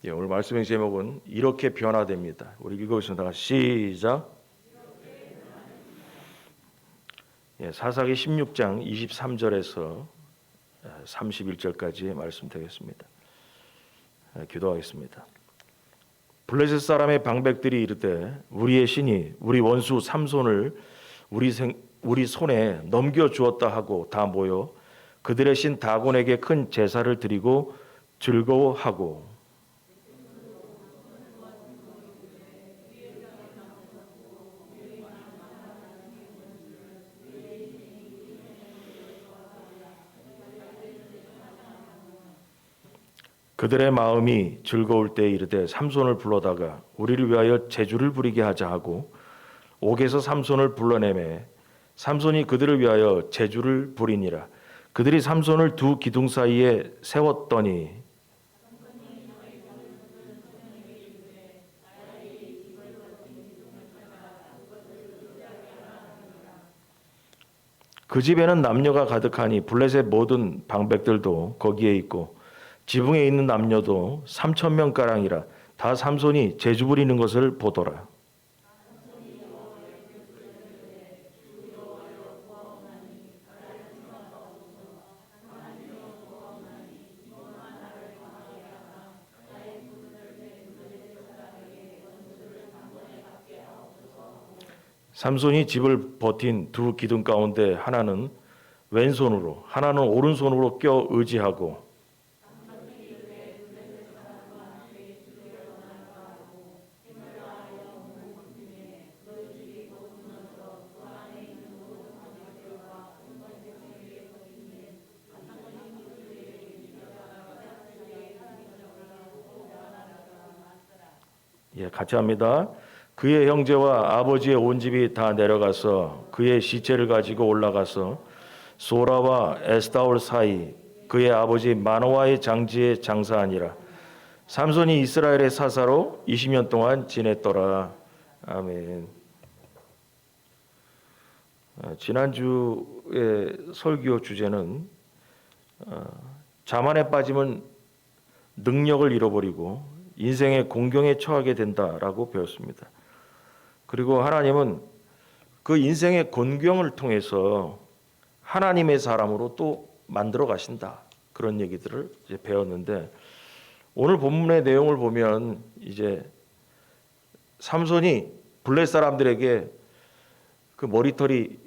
오늘 말씀의 제목은 이렇게 변화됩니다. 우리 읽어보겠습니다. 시작. 사사기 16장 23절에서 31절까지 말씀드리겠습니다. 기도하겠습니다. 블레셋 사람의 방백들이 이르되 우리의 신이 우리 원수 삼손을 우리 손에 넘겨주었다 하고 다 모여 그들의 신 다곤에게 큰 제사를 드리고 즐거워하고 그들의 마음이 즐거울 때 이르되 삼손을 불러다가 우리를 위하여 제주를 부리게 하자 하고 옥에서 삼손을 불러내매 삼손이 그들을 위하여 제주를 부리니라. 그들이 삼손을 두 기둥 사이에 세웠더니 그 집에는 남녀가 가득하니 블레셋 모든 방백들도 거기에 있고 지붕에 있는 남녀도 3,000명가량이라 다 삼손이 제주 부리는 것을 보더라. 삼손이 집을 버틴 두 기둥 가운데 하나는 왼손으로 하나는 오른손으로 껴 의지하고 같이 합니다. 그의 형제와 아버지의 온 집이 다 내려가서 그의 시체를 가지고 올라가서 소라와 에스타올 사이 그의 아버지 마노아의 장지에 장사하니라. 삼손이 이스라엘의 사사로 20년 동안 지냈더라. 아멘. 지난주의 설교 주제는 자만에 빠지면 능력을 잃어버리고 인생의 공경에 처하게 된다라고 배웠습니다. 그리고 하나님은 그 인생의 곤경을 통해서 하나님의 사람으로 또 만들어 가신다. 그런 얘기들을 이제 배웠는데 오늘 본문의 내용을 보면 이제 삼손이 블레 사람들에게 그 머리털이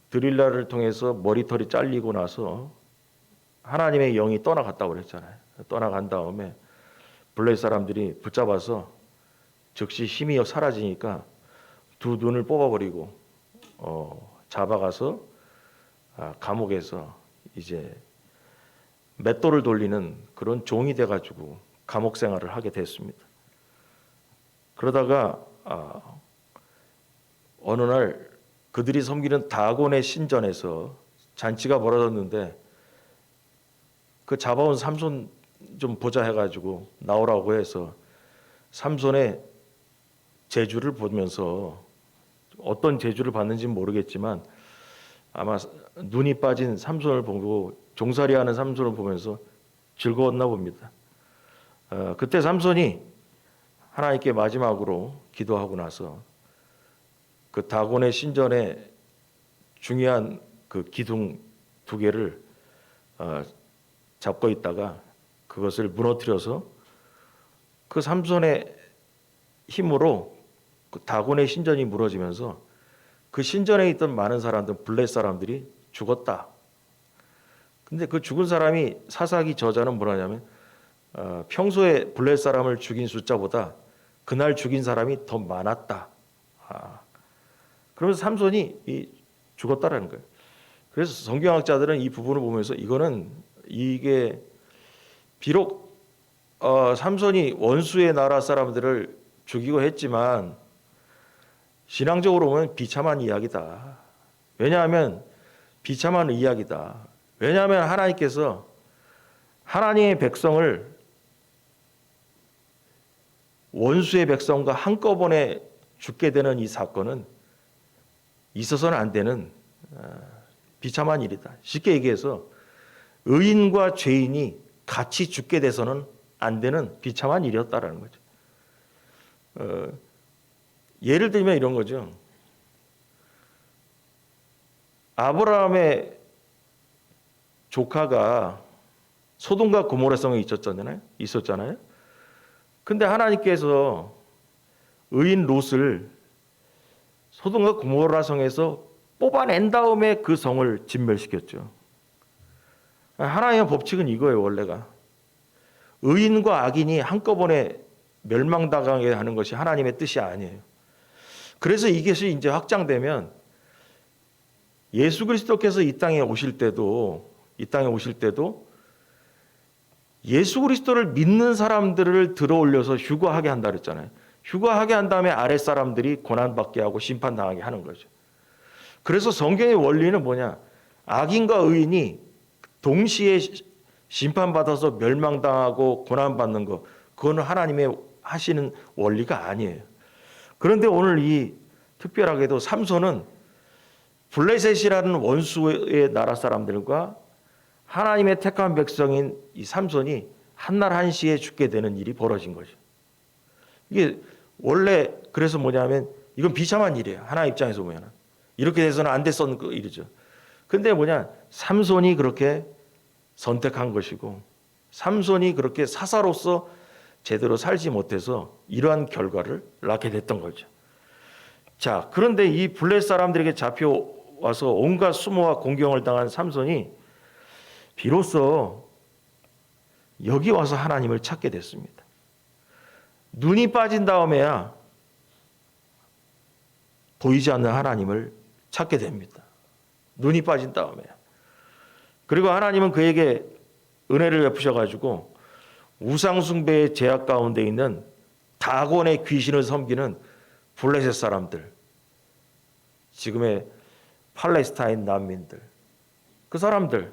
드릴라를 통해서 머리털이 잘리고 나서 하나님의 영이 떠나갔다고 그랬잖아요. 떠나간 다음에 블레 사람들이 붙잡아서 즉시 힘이 사라지니까 두 눈을 뽑아버리고 잡아가서 감옥에서 이제 맷돌을 돌리는 그런 종이 돼가지고 감옥 생활을 하게 됐습니다. 그러다가 어느 날 그들이 섬기는 다곤의 신전에서 잔치가 벌어졌는데 그 잡아온 삼손 좀 보자 해가지고 나오라고 해서 삼손의 재주를 보면서 어떤 재주를 봤는지는 모르겠지만 아마 눈이 빠진 삼손을 보고 종살이하는 삼손을 보면서 즐거웠나 봅니다. 그때 삼손이 하나님께 마지막으로 기도하고 나서 그 다곤의 신전에 중요한 그 기둥 두 개를 잡고 있다가 그것을 무너뜨려서 그 삼손의 힘으로 그 다곤의 신전이 무너지면서 그 신전에 있던 많은 사람들, 블레셋 사람들이 죽었다. 근데 그 죽은 사람이 사사기 저자는 뭐라냐면 평소에 블레셋 사람을 죽인 숫자보다 그날 죽인 사람이 더 많았다. 그러면서 삼손이 죽었다라는 거예요. 그래서 성경학자들은 이 부분을 보면서 이게 비록 삼손이 원수의 나라 사람들을 죽이고 했지만 신앙적으로 보면 비참한 이야기다. 왜냐하면 비참한 이야기다. 왜냐하면 하나님께서 하나님의 백성을 원수의 백성과 한꺼번에 죽게 되는 이 사건은 있어서는 안 되는 비참한 일이다. 쉽게 얘기해서 의인과 죄인이 같이 죽게 돼서는 안 되는 비참한 일이었다라는 거죠. 예를 들면 이런 거죠. 아브라함의 조카가 소돔과 고모라 성에 있었잖아요. 근데 하나님께서 의인 롯을 소돔과 고모라 성에서 뽑아낸 다음에 그 성을 진멸시켰죠. 하나님의 법칙은 이거예요, 원래가. 의인과 악인이 한꺼번에 멸망당하게 하는 것이 하나님의 뜻이 아니에요. 그래서 이것이 이제 확장되면 예수 그리스도께서 이 땅에 오실 때도 예수 그리스도를 믿는 사람들을 들어올려서 휴거하게 한다 그랬잖아요. 휴거하게 한 다음에 아랫 사람들이 고난받게 하고 심판당하게 하는 거죠. 그래서 성경의 원리는 뭐냐? 악인과 의인이 동시에 심판받아서 멸망당하고 고난받는 거, 그거는 하나님의 하시는 원리가 아니에요. 그런데 오늘 이 특별하게도 삼손은 블레셋이라는 원수의 나라 사람들과 하나님의 택한 백성인 이 삼손이 한날 한시에 죽게 되는 일이 벌어진 거죠. 이게 원래 그래서 뭐냐면 이건 비참한 일이에요. 하나님 입장에서 보면 이렇게 돼서는 안 됐었는 일이죠. 근데 뭐냐, 삼손이 그렇게 선택한 것이고 삼손이 그렇게 사사로서 제대로 살지 못해서 이러한 결과를 낳게 됐던 거죠. 자, 그런데 이 블레셋 사람들에게 잡혀와서 온갖 수모와 공경을 당한 삼손이 비로소 여기 와서 하나님을 찾게 됐습니다. 눈이 빠진 다음에야 보이지 않는 하나님을 찾게 됩니다. 눈이 빠진 다음에야. 그리고 하나님은 그에게 은혜를 베푸셔가지고 우상숭배의 제약 가운데 있는 다곤의 귀신을 섬기는 블레셋 사람들, 지금의 팔레스타인 난민들, 그 사람들을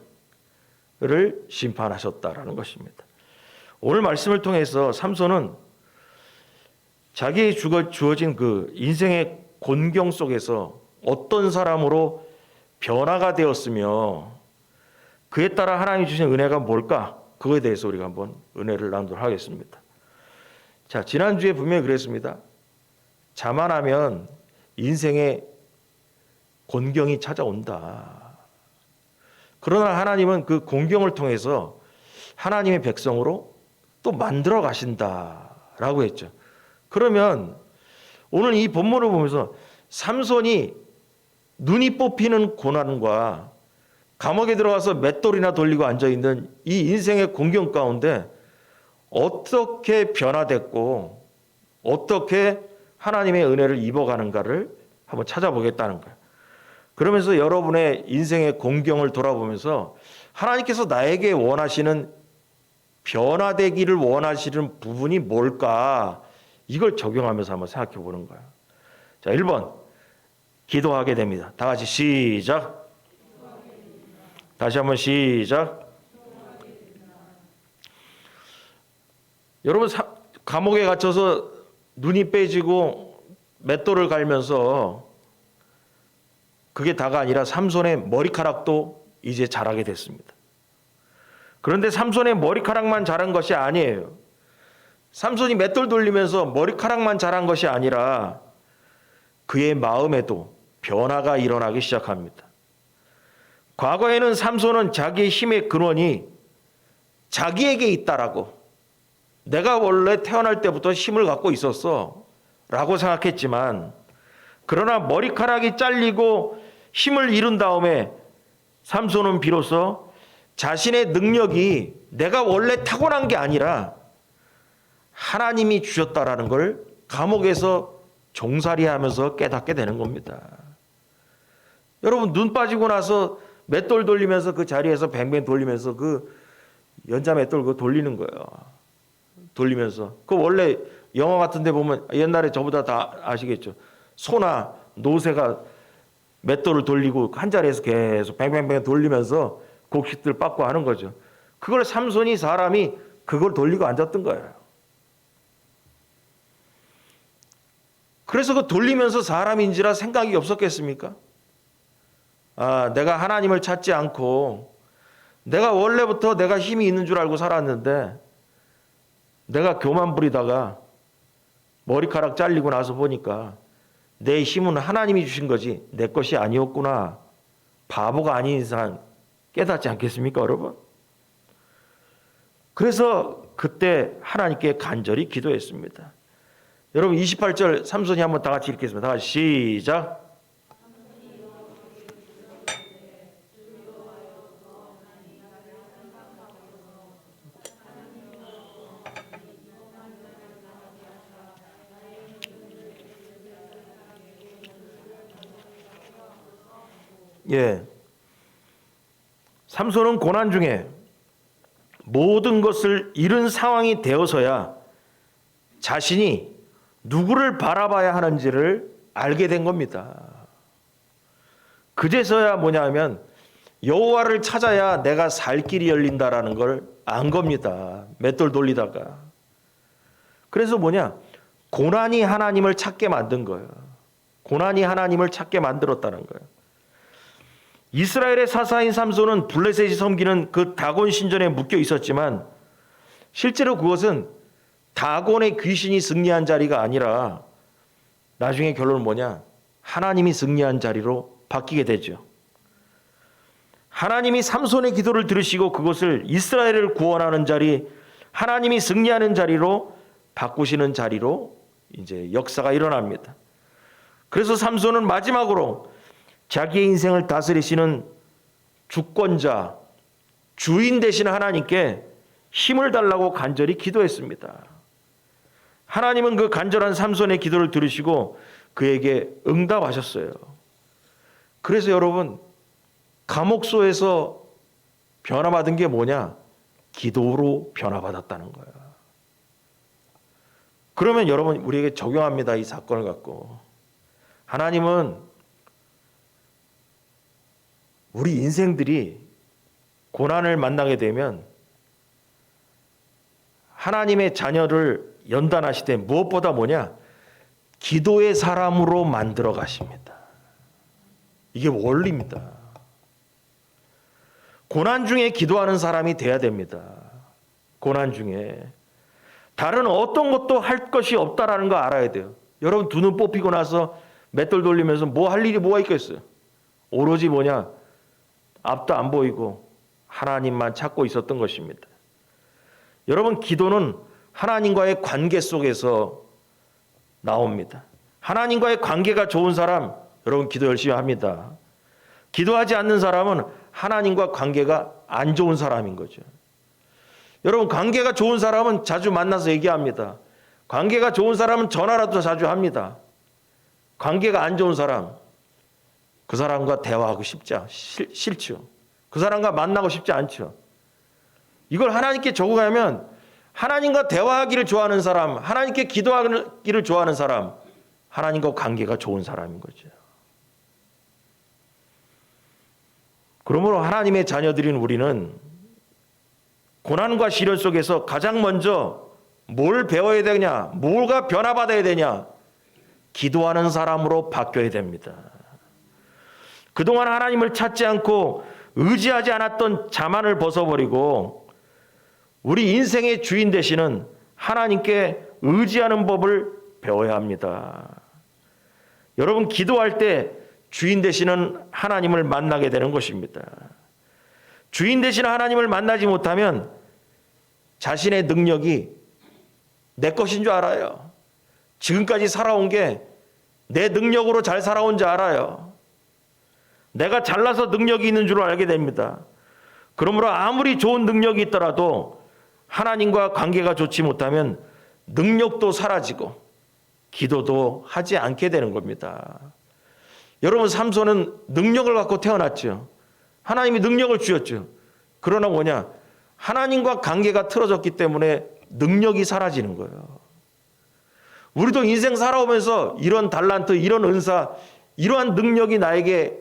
심판하셨다라는 것입니다. 오늘 말씀을 통해서 삼손은 자기의 주어진 그 인생의 곤경 속에서 어떤 사람으로 변화가 되었으며 그에 따라 하나님이 주신 은혜가 뭘까? 그거에 대해서 우리가 한번 은혜를 나누도록 하겠습니다. 자, 지난주에 분명히 그랬습니다. 자만하면 인생의 곤경이 찾아온다. 그러나 하나님은 그 곤경을 통해서 하나님의 백성으로 또 만들어 가신다라고 했죠. 그러면 오늘 이 본문을 보면서 삼손이 눈이 뽑히는 고난과 감옥에 들어가서 맷돌이나 돌리고 앉아있는 이 인생의 공경 가운데 어떻게 변화됐고 어떻게 하나님의 은혜를 입어가는가를 한번 찾아보겠다는 거예요. 그러면서 여러분의 인생의 공경을 돌아보면서 하나님께서 나에게 원하시는 변화되기를 원하시는 부분이 뭘까? 이걸 적용하면서 한번 생각해 보는 거예요. 자, 1번 기도하게 됩니다. 다 같이 시작. 다시 한번 시작. 여러분 감옥에 갇혀서 눈이 빼지고 맷돌을 갈면서 그게 다가 아니라 삼손의 머리카락도 이제 자라게 됐습니다. 그런데 삼손의 머리카락만 자란 것이 아니에요. 삼손이 맷돌 돌리면서 머리카락만 자란 것이 아니라 그의 마음에도 변화가 일어나기 시작합니다. 과거에는 삼손은 자기의 힘의 근원이 자기에게 있다라고, 내가 원래 태어날 때부터 힘을 갖고 있었어 라고 생각했지만, 그러나 머리카락이 잘리고 힘을 잃은 다음에 삼손은 비로소 자신의 능력이 내가 원래 타고난 게 아니라 하나님이 주셨다라는 걸 감옥에서 종살이하면서 깨닫게 되는 겁니다. 여러분, 눈 빠지고 나서 맷돌 돌리면서 그 자리에서 뱅뱅 돌리면서 그 연자 맷돌 그거 돌리는 거예요. 돌리면서. 그 원래 영화 같은 데 보면 옛날에 저보다 다 아시겠죠. 소나 노새가 맷돌을 돌리고 한 자리에서 계속 뱅뱅뱅 돌리면서 곡식들 빻고 하는 거죠. 그걸 삼손이 사람이 그걸 돌리고 앉았던 거예요. 그래서 그 돌리면서 사람인지라 생각이 없었겠습니까? 아, 내가 하나님을 찾지 않고 내가 원래부터 내가 힘이 있는 줄 알고 살았는데 내가 교만 부리다가 머리카락 잘리고 나서 보니까 내 힘은 하나님이 주신 거지 내 것이 아니었구나. 바보가 아닌 이상 깨닫지 않겠습니까, 여러분? 그래서 그때 하나님께 간절히 기도했습니다. 여러분 28절 삼손이 한번 다 같이 읽겠습니다. 다 같이 시작. 예. 삼손은 고난 중에 모든 것을 잃은 상황이 되어서야 자신이 누구를 바라봐야 하는지를 알게 된 겁니다. 그제서야 뭐냐면 여호와를 찾아야 내가 살 길이 열린다라는 걸 안 겁니다. 맷돌 돌리다가. 그래서 고난이 하나님을 찾게 만든 거예요. 고난이 하나님을 찾게 만들었다는 거예요. 이스라엘의 사사인 삼손은 블레셋이 섬기는 그 다곤 신전에 묶여 있었지만 실제로 그것은 다곤의 귀신이 승리한 자리가 아니라 나중에 결론은 하나님이 승리한 자리로 바뀌게 되죠. 하나님이 삼손의 기도를 들으시고 그것을 이스라엘을 구원하는 자리, 하나님이 승리하는 자리로 바꾸시는 자리로 이제 역사가 일어납니다. 그래서 삼손은 마지막으로 자기의 인생을 다스리시는 주권자, 주인 되신 하나님께 힘을 달라고 간절히 기도했습니다. 하나님은 그 간절한 삼손의 기도를 들으시고 그에게 응답하셨어요. 그래서 여러분, 감옥소에서 변화받은 게 기도로 변화받았다는 거예요. 그러면 여러분, 우리에게 적용합니다. 이 사건을 갖고. 하나님은 우리 인생들이 고난을 만나게 되면 하나님의 자녀를 연단하시되 무엇보다 기도의 사람으로 만들어 가십니다. 이게 원리입니다. 고난 중에 기도하는 사람이 돼야 됩니다. 고난 중에. 다른 어떤 것도 할 것이 없다라는 거 알아야 돼요. 여러분 두 눈 뽑히고 나서 맷돌 돌리면서 뭐 할 일이 뭐가 있겠어요? 오로지 앞도 안 보이고 하나님만 찾고 있었던 것입니다. 여러분 기도는 하나님과의 관계 속에서 나옵니다. 하나님과의 관계가 좋은 사람, 여러분 기도 열심히 합니다. 기도하지 않는 사람은 하나님과 관계가 안 좋은 사람인 거죠. 여러분 관계가 좋은 사람은 자주 만나서 얘기합니다. 관계가 좋은 사람은 전화라도 자주 합니다. 관계가 안 좋은 사람, 그 사람과 대화하고 싫죠. 그 사람과 만나고 싶지 않죠. 이걸 하나님께 적용하면 하나님과 대화하기를 좋아하는 사람, 하나님께 기도하기를 좋아하는 사람, 하나님과 관계가 좋은 사람인 거죠. 그러므로 하나님의 자녀들인 우리는 고난과 시련 속에서 가장 먼저 뭘 배워야 되냐, 뭐가 변화받아야 되냐, 기도하는 사람으로 바뀌어야 됩니다. 그동안 하나님을 찾지 않고 의지하지 않았던 자만을 벗어버리고 우리 인생의 주인 되시는 하나님께 의지하는 법을 배워야 합니다. 여러분 기도할 때 주인 되시는 하나님을 만나게 되는 것입니다. 주인 되시는 하나님을 만나지 못하면 자신의 능력이 내 것인 줄 알아요. 지금까지 살아온 게 내 능력으로 잘 살아온 줄 알아요. 내가 잘나서 능력이 있는 줄 알게 됩니다. 그러므로 아무리 좋은 능력이 있더라도 하나님과 관계가 좋지 못하면 능력도 사라지고 기도도 하지 않게 되는 겁니다. 여러분 삼손은 능력을 갖고 태어났죠. 하나님이 능력을 주셨죠. 그러나 하나님과 관계가 틀어졌기 때문에 능력이 사라지는 거예요. 우리도 인생 살아오면서 이런 달란트, 이런 은사, 이러한 능력이 나에게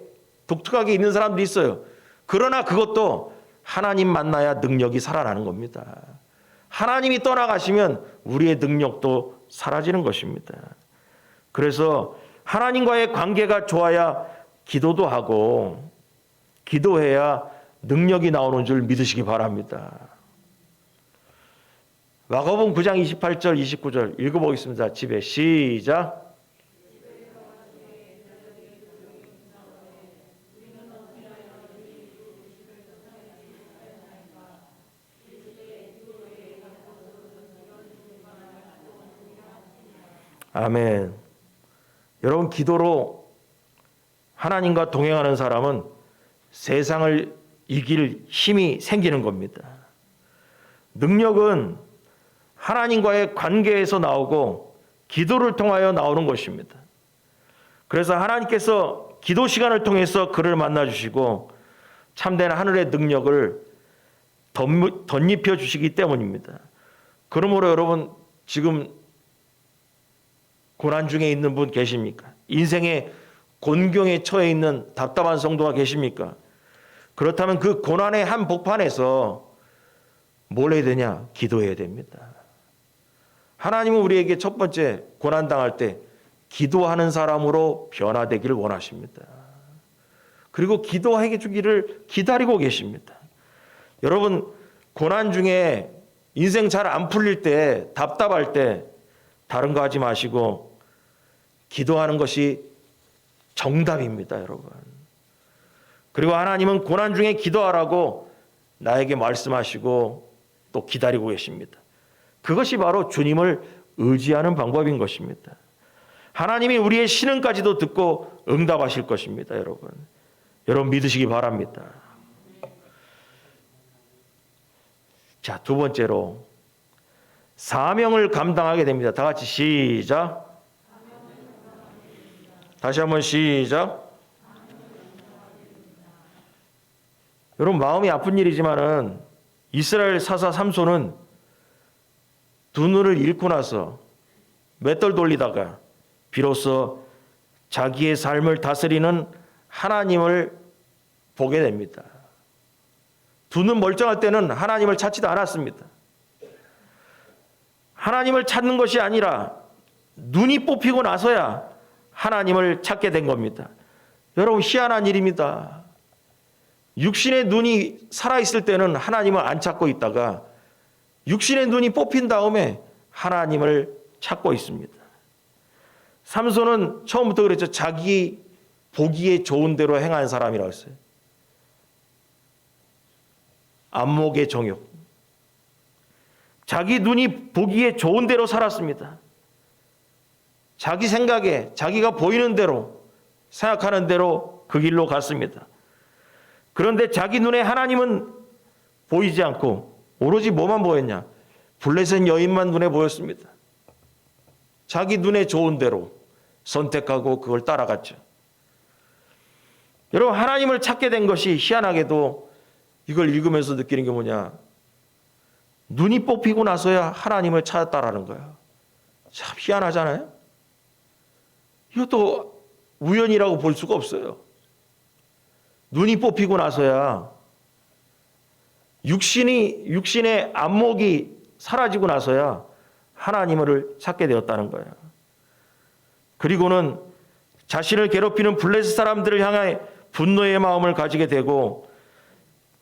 독특하게 있는 사람들이 있어요. 그러나 그것도 하나님 만나야 능력이 살아나는 겁니다. 하나님이 떠나가시면 우리의 능력도 사라지는 것입니다. 그래서 하나님과의 관계가 좋아야 기도도 하고 기도해야 능력이 나오는 줄 믿으시기 바랍니다. 마가복음 9장 28절 29절 읽어보겠습니다. 집에 시작. 아멘. 여러분, 기도로 하나님과 동행하는 사람은 세상을 이길 힘이 생기는 겁니다. 능력은 하나님과의 관계에서 나오고 기도를 통하여 나오는 것입니다. 그래서 하나님께서 기도 시간을 통해서 그를 만나주시고 참된 하늘의 능력을 덧입혀 주시기 때문입니다. 그러므로 여러분, 지금 고난 중에 있는 분 계십니까? 인생의 곤경에 처해 있는 답답한 성도가 계십니까? 그렇다면 그 고난의 한복판에서 뭘 해야 되냐? 기도해야 됩니다. 하나님은 우리에게 첫 번째 고난당할 때 기도하는 사람으로 변화되기를 원하십니다. 그리고 기도해 주기를 기다리고 계십니다. 여러분, 고난 중에 인생 잘 안 풀릴 때, 답답할 때 다른 거 하지 마시고 기도하는 것이 정답입니다, 여러분. 그리고 하나님은 고난 중에 기도하라고 나에게 말씀하시고 또 기다리고 계십니다. 그것이 바로 주님을 의지하는 방법인 것입니다. 하나님이 우리의 신음까지도 듣고 응답하실 것입니다, 여러분. 여러분 믿으시기 바랍니다. 자, 두 번째로 사명을 감당하게 됩니다. 다 같이 시작. 다시 한번 시작. 여러분, 마음이 아픈 일이지만은 이스라엘 사사 삼손은 두 눈을 잃고 나서 맷돌 돌리다가 비로소 자기의 삶을 다스리는 하나님을 보게 됩니다. 두 눈 멀쩡할 때는 하나님을 찾지도 않았습니다. 하나님을 찾는 것이 아니라 눈이 뽑히고 나서야 하나님을 찾게 된 겁니다. 여러분, 희한한 일입니다. 육신의 눈이 살아있을 때는 하나님을 안 찾고 있다가 육신의 눈이 뽑힌 다음에 하나님을 찾고 있습니다. 삼손은 처음부터 그랬죠. 자기 보기에 좋은 대로 행한 사람이라고 했어요. 안목의 정욕. 자기 눈이 보기에 좋은 대로 살았습니다. 자기 생각에 자기가 보이는 대로 생각하는 대로 그 길로 갔습니다. 그런데 자기 눈에 하나님은 보이지 않고 오로지 뭐만 보였냐? 블레셋 여인만 눈에 보였습니다. 자기 눈에 좋은 대로 선택하고 그걸 따라갔죠. 여러분, 하나님을 찾게 된 것이 희한하게도 이걸 읽으면서 느끼는 게 뭐냐? 눈이 뽑히고 나서야 하나님을 찾았다라는 거예요. 참 희한하잖아요? 이것도 우연이라고 볼 수가 없어요. 눈이 뽑히고 나서야 육신의 안목이 사라지고 나서야 하나님을 찾게 되었다는 거예요. 그리고는 자신을 괴롭히는 블레셋 사람들을 향해 분노의 마음을 가지게 되고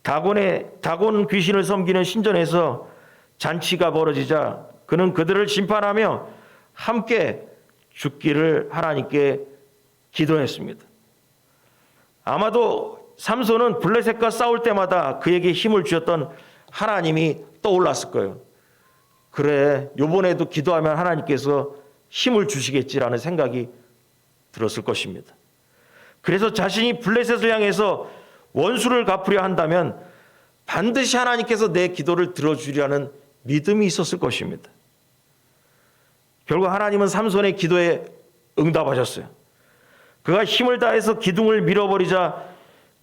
다곤 귀신을 섬기는 신전에서 잔치가 벌어지자 그는 그들을 심판하며 함께 죽기를 하나님께 기도했습니다. 아마도 삼손은 블레셋과 싸울 때마다 그에게 힘을 주셨던 하나님이 떠올랐을 거예요. 그래, 이번에도 기도하면 하나님께서 힘을 주시겠지라는 생각이 들었을 것입니다. 그래서 자신이 블레셋을 향해서 원수를 갚으려 한다면 반드시 하나님께서 내 기도를 들어주리라는 믿음이 있었을 것입니다. 결국 하나님은 삼손의 기도에 응답하셨어요. 그가 힘을 다해서 기둥을 밀어버리자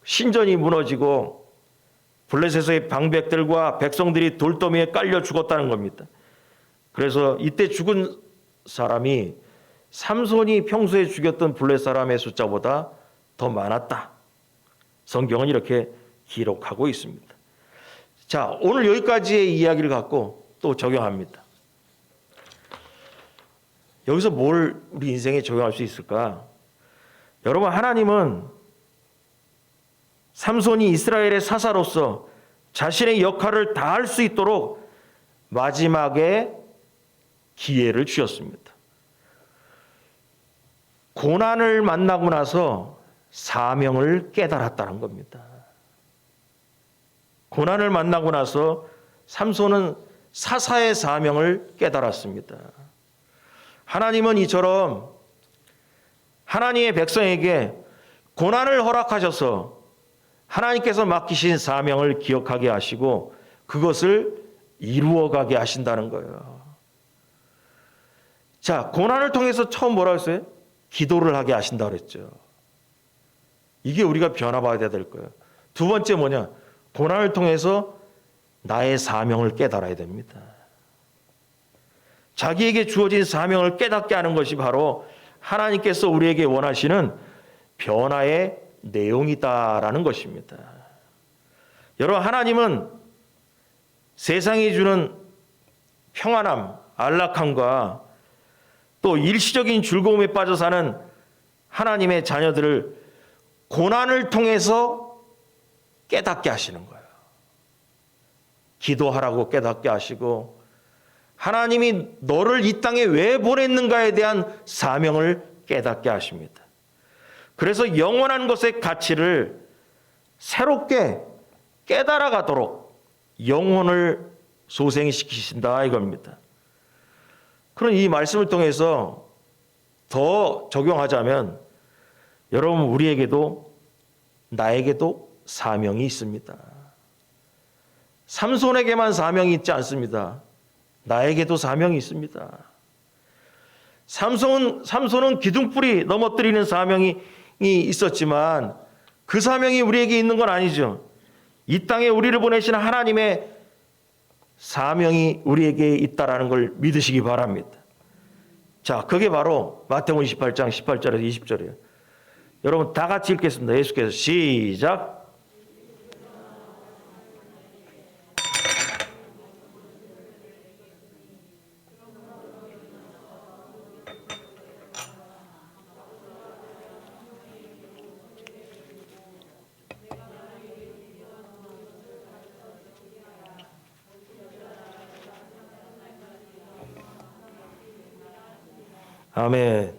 신전이 무너지고 블레셋의 방백들과 백성들이 돌더미에 깔려 죽었다는 겁니다. 그래서 이때 죽은 사람이 삼손이 평소에 죽였던 블레셋 사람의 숫자보다 더 많았다. 성경은 이렇게 기록하고 있습니다. 자, 오늘 여기까지의 이야기를 갖고 또 적용합니다. 여기서 뭘 우리 인생에 적용할 수 있을까? 여러분, 하나님은 삼손이 이스라엘의 사사로서 자신의 역할을 다할 수 있도록 마지막에 기회를 주셨습니다. 고난을 만나고 나서 사명을 깨달았다는 겁니다. 고난을 만나고 나서 삼손은 사사의 사명을 깨달았습니다. 하나님은 이처럼 하나님의 백성에게 고난을 허락하셔서 하나님께서 맡기신 사명을 기억하게 하시고 그것을 이루어가게 하신다는 거예요. 자, 고난을 통해서 처음 뭐라고 했어요? 기도를 하게 하신다고 그랬죠. 이게 우리가 변화받아야 될 거예요. 두 번째 뭐냐? 고난을 통해서 나의 사명을 깨달아야 됩니다. 자기에게 주어진 사명을 깨닫게 하는 것이 바로 하나님께서 우리에게 원하시는 변화의 내용이다라는 것입니다. 여러분, 하나님은 세상이 주는 평안함, 안락함과 또 일시적인 즐거움에 빠져 사는 하나님의 자녀들을 고난을 통해서 깨닫게 하시는 거예요. 기도하라고 깨닫게 하시고 하나님이 너를 이 땅에 왜 보냈는가에 대한 사명을 깨닫게 하십니다. 그래서 영원한 것의 가치를 새롭게 깨달아 가도록 영혼을 소생시키신다 이겁니다. 그런 이 말씀을 통해서 더 적용하자면 여러분, 우리에게도 나에게도 사명이 있습니다. 삼손에게만 사명이 있지 않습니다. 나에게도 사명이 있습니다. 삼손은 기둥뿌리 넘어뜨리는 사명이 있었지만 그 사명이 우리에게 있는 건 아니죠. 이 땅에 우리를 보내신 하나님의 사명이 우리에게 있다라는 걸 믿으시기 바랍니다. 자, 그게 바로 마태복음 28장 18절에서 20절이에요. 여러분 다 같이 읽겠습니다. 예수께서 시작. 아멘.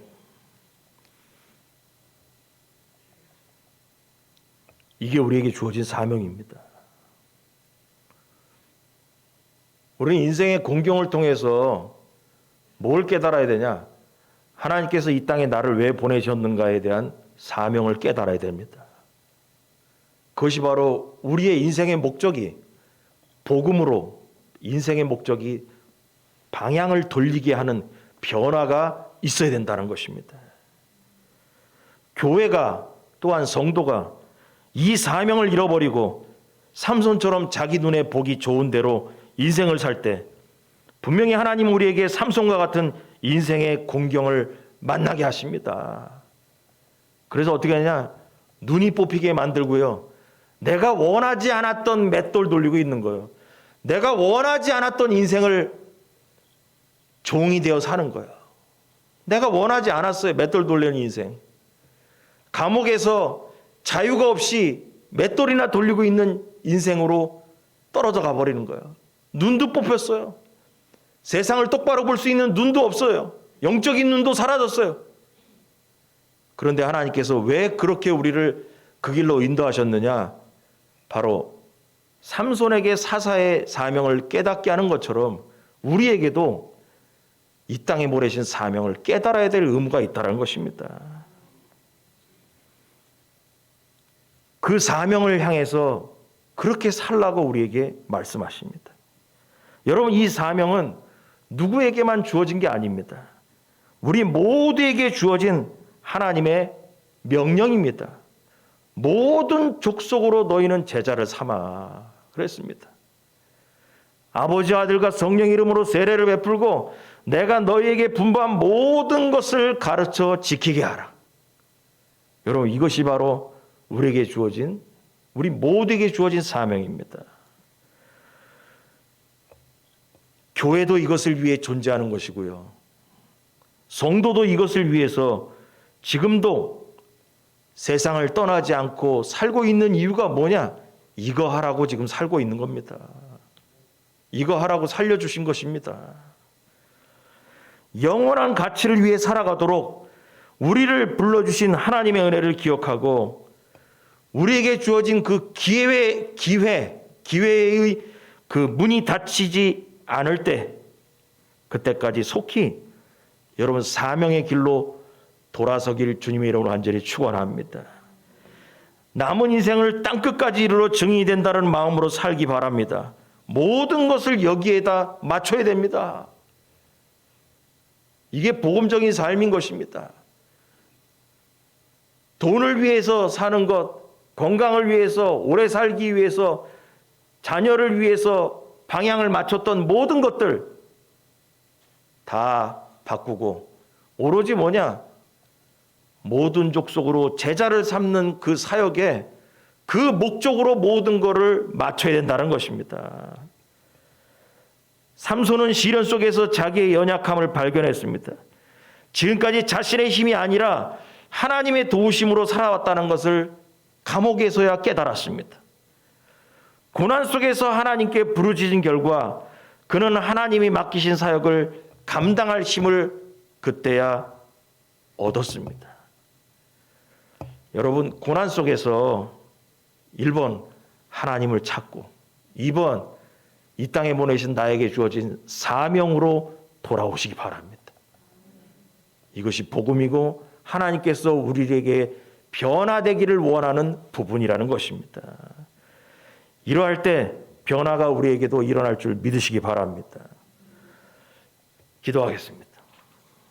이게 우리에게 주어진 사명입니다. 우리는 인생의 공경을 통해서 뭘 깨달아야 되냐? 하나님께서 이 땅에 나를 왜 보내셨는가에 대한 사명을 깨달아야 됩니다. 그것이 바로 우리의 인생의 목적이 복음으로 인생의 목적이 방향을 돌리게 하는 변화가 있어야 된다는 것입니다. 교회가 또한 성도가 이 사명을 잃어버리고 삼손처럼 자기 눈에 보기 좋은 대로 인생을 살 때 분명히 하나님은 우리에게 삼손과 같은 인생의 공경을 만나게 하십니다. 그래서 어떻게 하냐? 눈이 뽑히게 만들고요. 내가 원하지 않았던 맷돌 돌리고 있는 거예요. 내가 원하지 않았던 인생을 종이 되어 사는 거예요. 내가 원하지 않았어요. 맷돌 돌리는 인생. 감옥에서 자유가 없이 맷돌이나 돌리고 있는 인생으로 떨어져 가버리는 거예요. 눈도 뽑혔어요. 세상을 똑바로 볼 수 있는 눈도 없어요. 영적인 눈도 사라졌어요. 그런데 하나님께서 왜 그렇게 우리를 그 길로 인도하셨느냐? 바로 삼손에게 사사의 사명을 깨닫게 하는 것처럼 우리에게도 이 땅에 보내신 사명을 깨달아야 될 의무가 있다는 것입니다. 그 사명을 향해서 그렇게 살라고 우리에게 말씀하십니다. 여러분, 이 사명은 누구에게만 주어진 게 아닙니다. 우리 모두에게 주어진 하나님의 명령입니다. 모든 족속으로 너희는 제자를 삼아 그랬습니다. 아버지, 아들과 성령 이름으로 세례를 베풀고 내가 너희에게 분부한 모든 것을 가르쳐 지키게 하라. 여러분, 이것이 바로 우리에게 주어진, 우리 모두에게 주어진 사명입니다. 교회도 이것을 위해 존재하는 것이고요. 성도도 이것을 위해서 지금도 세상을 떠나지 않고 살고 있는 이유가 뭐냐? 이거 하라고 지금 살고 있는 겁니다. 이거 하라고 살려주신 것입니다. 영원한 가치를 위해 살아가도록 우리를 불러주신 하나님의 은혜를 기억하고 우리에게 주어진 그 기회의 그 문이 닫히지 않을 때 그때까지 속히 여러분 사명의 길로 돌아서길 주님의 이름으로 간절히 축원합니다. 남은 인생을 땅끝까지 이르러 증인이 된다는 마음으로 살기 바랍니다. 모든 것을 여기에다 맞춰야 됩니다. 이게 복음적인 삶인 것입니다. 돈을 위해서 사는 것, 건강을 위해서, 오래 살기 위해서, 자녀를 위해서 방향을 맞췄던 모든 것들 다 바꾸고 오로지 뭐냐? 모든 족속으로 제자를 삼는 그 사역에 그 목적으로 모든 것을 맞춰야 된다는 것입니다. 삼손은 시련 속에서 자기의 연약함을 발견했습니다. 지금까지 자신의 힘이 아니라 하나님의 도우심으로 살아왔다는 것을 감옥에서야 깨달았습니다. 고난 속에서 하나님께 부르짖은 결과 그는 하나님이 맡기신 사역을 감당할 힘을 그때야 얻었습니다. 여러분, 고난 속에서 1번 하나님을 찾고 2번 이 땅에 보내신 나에게 주어진 사명으로 돌아오시기 바랍니다. 이것이 복음이고 하나님께서 우리에게 변화되기를 원하는 부분이라는 것입니다. 이러할 때 변화가 우리에게도 일어날 줄 믿으시기 바랍니다. 기도하겠습니다.